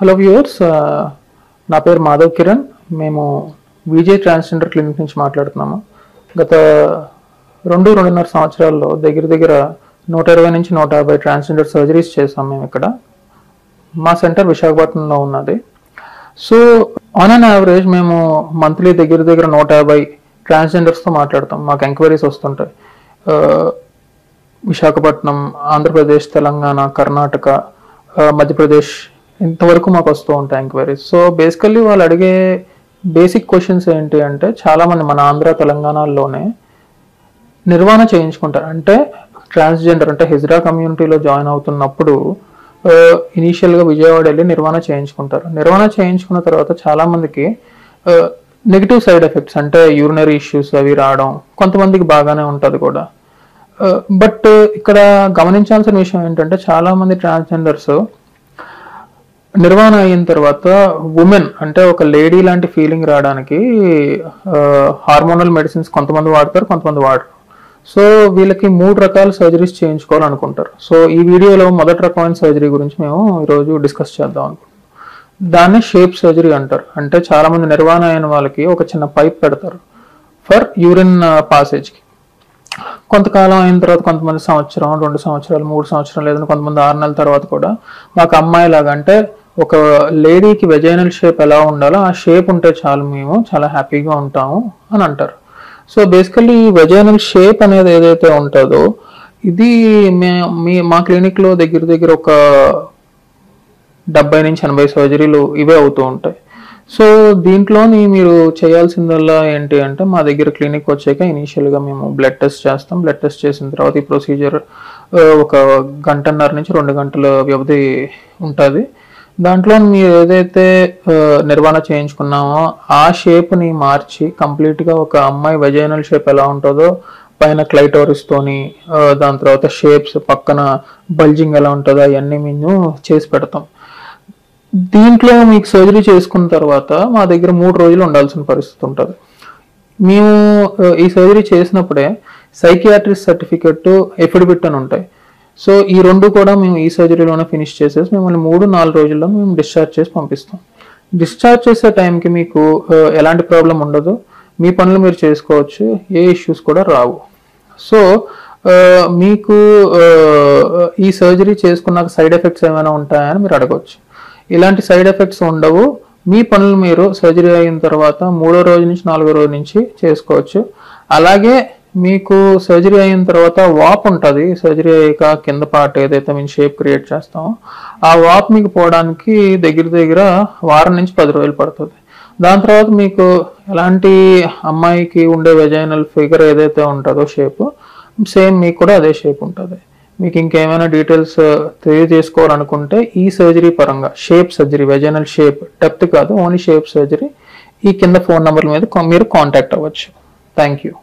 Hello viewers, నా పేరు మాధవ్ కిరణ్. మేము విజయ్ ట్రాన్స్జెండర్ క్లినిక్ నుంచి మాట్లాడుతున్నాము. గత 2-2.5 సంవత్సరాల్లో దగ్గర 120 నుంచి 150 ట్రాన్స్జెండర్ సర్జరీస్ చేసాం మేము ఇక్కడ. మా సెంటర్ విశాఖపట్నంలో ఉన్నది. సో ఆన్ అన్ యావరేజ్ మేము మంత్లీ దగ్గర 150 ట్రాన్స్జెండర్స్తో మాట్లాడతాం. మాకు ఎంక్వైరీస్ వస్తుంటాయి. విశాఖపట్నం, ఆంధ్రప్రదేశ్, తెలంగాణ, కర్ణాటక, మధ్యప్రదేశ్ ఇంతవరకు మాకు వస్తూ ఉంటాయి ఎంక్వైరీస్. సో బేసికల్లీ వాళ్ళు అడిగే బేసిక్ క్వశ్చన్స్ ఏంటి అంటే, చాలామంది మన ఆంధ్ర తెలంగాణలోనే నిర్వాణ చేయించుకుంటారు. అంటే ట్రాన్స్జెండర్ అంటే హిజ్రా కమ్యూనిటీలో జాయిన్ అవుతున్నప్పుడు ఇనీషియల్గా విజయవాడ వెళ్ళి నిర్వాణ చేయించుకుంటారు. నిర్వాణ చేయించుకున్న తర్వాత చాలామందికి నెగిటివ్ సైడ్ ఎఫెక్ట్స్ అంటే యూరినరీ ఇష్యూస్ అవి రావడం, కొంతమందికి బాగానే ఉంటుంది కూడా. బట్ ఇక్కడ గమనించాల్సిన విషయం ఏంటంటే, చాలామంది ట్రాన్స్జెండర్స్ నిర్వాణ అయిన తర్వాత ఉమెన్ అంటే ఒక లేడీ లాంటి ఫీలింగ్ రావడానికి హార్మోనల్ మెడిసిన్స్ కొంతమంది వాడతారు, కొంతమంది వాడరు. సో వీళ్ళకి 3 రకాల సర్జరీస్ చేయించుకోవాలనుకుంటారు. సో ఈ వీడియోలో మొదటి రకమైన సర్జరీ గురించి మేము ఈరోజు డిస్కస్ చేద్దాం అనుకుంటున్నాం. దాన్ని షేప్ సర్జరీ అంటారు. అంటే చాలామంది నిర్వాణ అయిన వాళ్ళకి ఒక చిన్న పైప్ పెడతారు ఫర్ యూరిన్ పాసేజ్కి. కొంతకాలం అయిన తర్వాత కొంతమంది సంవత్సరం, 2 సంవత్సరాలు, 3 సంవత్సరాలు, లేదంటే కొంతమంది 6 నెలల తర్వాత కూడా మాకు అమ్మాయిలాగా అంటే ఒక లేడీకి వెజైనల్ షేప్ ఎలా ఉండాలో ఆ షేప్ ఉంటే చాలు, మేము చాలా హ్యాపీగా ఉంటాము అని అంటారు. సో బేసికల్లీ ఈ వెజైనల్ షేప్ అనేది ఏదైతే ఉంటుందో ఇది మా క్లినిక్లో దగ్గర ఒక 70 నుంచి 80 సర్జరీలు ఇవే అవుతూ ఉంటాయి. సో దీంట్లోని మీరు చేయాల్సిందల్లా ఏంటి అంటే, మా దగ్గర క్లినిక్ వచ్చాక ఇనీషియల్గా మేము బ్లడ్ టెస్ట్ చేస్తాం. బ్లడ్ టెస్ట్ చేసిన తర్వాత ఈ ప్రొసీజర్ ఒక 1.5 నుంచి 2 గంటల వ్యవధి ఉంటుంది. దాంట్లో మీరు ఏదైతే నిర్వాణ చేయించుకున్నామో ఆ షేప్ని మార్చి కంప్లీట్గా ఒక అమ్మాయి వెజైనల్ షేప్ ఎలా ఉంటుందో పైన క్లైటోరిస్తోని, దాని తర్వాత షేప్స్ పక్కన బల్జింగ్ ఎలా ఉంటుందో అవన్నీ మేము చేసి పెడతాం. దీంట్లో మీకు సర్జరీ చేసుకున్న తర్వాత మా దగ్గర 3 రోజులు ఉండాల్సిన పరిస్థితి ఉంటుంది. మేము ఈ సర్జరీ చేసినప్పుడే సైకియాట్రిస్ట్ సర్టిఫికెట్, ఎఫిడవిట్ అని ఉంటాయి. సో ఈ 2 కూడా మేము ఈ సర్జరీలోనే ఫినిష్ చేసేసి మిమ్మల్ని 3-4 రోజుల్లో మేము డిశ్చార్జ్ చేసి పంపిస్తాం. డిశ్చార్జ్ చేసే టైంకి మీకు ఎలాంటి ప్రాబ్లం ఉండదు, మీ పనులు మీరు చేసుకోవచ్చు, ఏ ఇష్యూస్ కూడా రావు. సో మీకు ఈ సర్జరీ చేసుకున్నాక సైడ్ ఎఫెక్ట్స్ ఏమైనా ఉంటాయని మీరు అడగవచ్చు. ఇలాంటి సైడ్ ఎఫెక్ట్స్ ఉండవు. మీ పనులు మీరు సర్జరీ అయిన తర్వాత 3వ రోజు నుంచి 4వ రోజు నుంచి చేసుకోవచ్చు. అలాగే మీకు సర్జరీ అయిన తర్వాత వాప్ ఉంటుంది. సర్జరీ అయ్యాక కింద పార్ట్ ఏదైతే మేము షేప్ క్రియేట్ చేస్తామో ఆ వాప్ మీకు పోవడానికి దగ్గర వారం నుంచి 10 రోజులు పడుతుంది. దాని తర్వాత మీకు ఎలాంటి అమ్మాయికి ఉండే వెజైనల్ ఫిగర్ ఏదైతే ఉంటుందో షేప్ సేమ్ మీకు కూడా అదే షేప్ ఉంటుంది. మీకు ఇంకేమైనా డీటెయిల్స్ తెలియజేసుకోవాలనుకుంటే ఈ సర్జరీ పరంగా shape surgery, vaginal shape, depth కాదు, ఓన్లీ షేప్ సర్జరీ, ఈ కింద ఫోన్ నెంబర్ల మీద మీరు కాంటాక్ట్ అవ్వచ్చు. Thank you.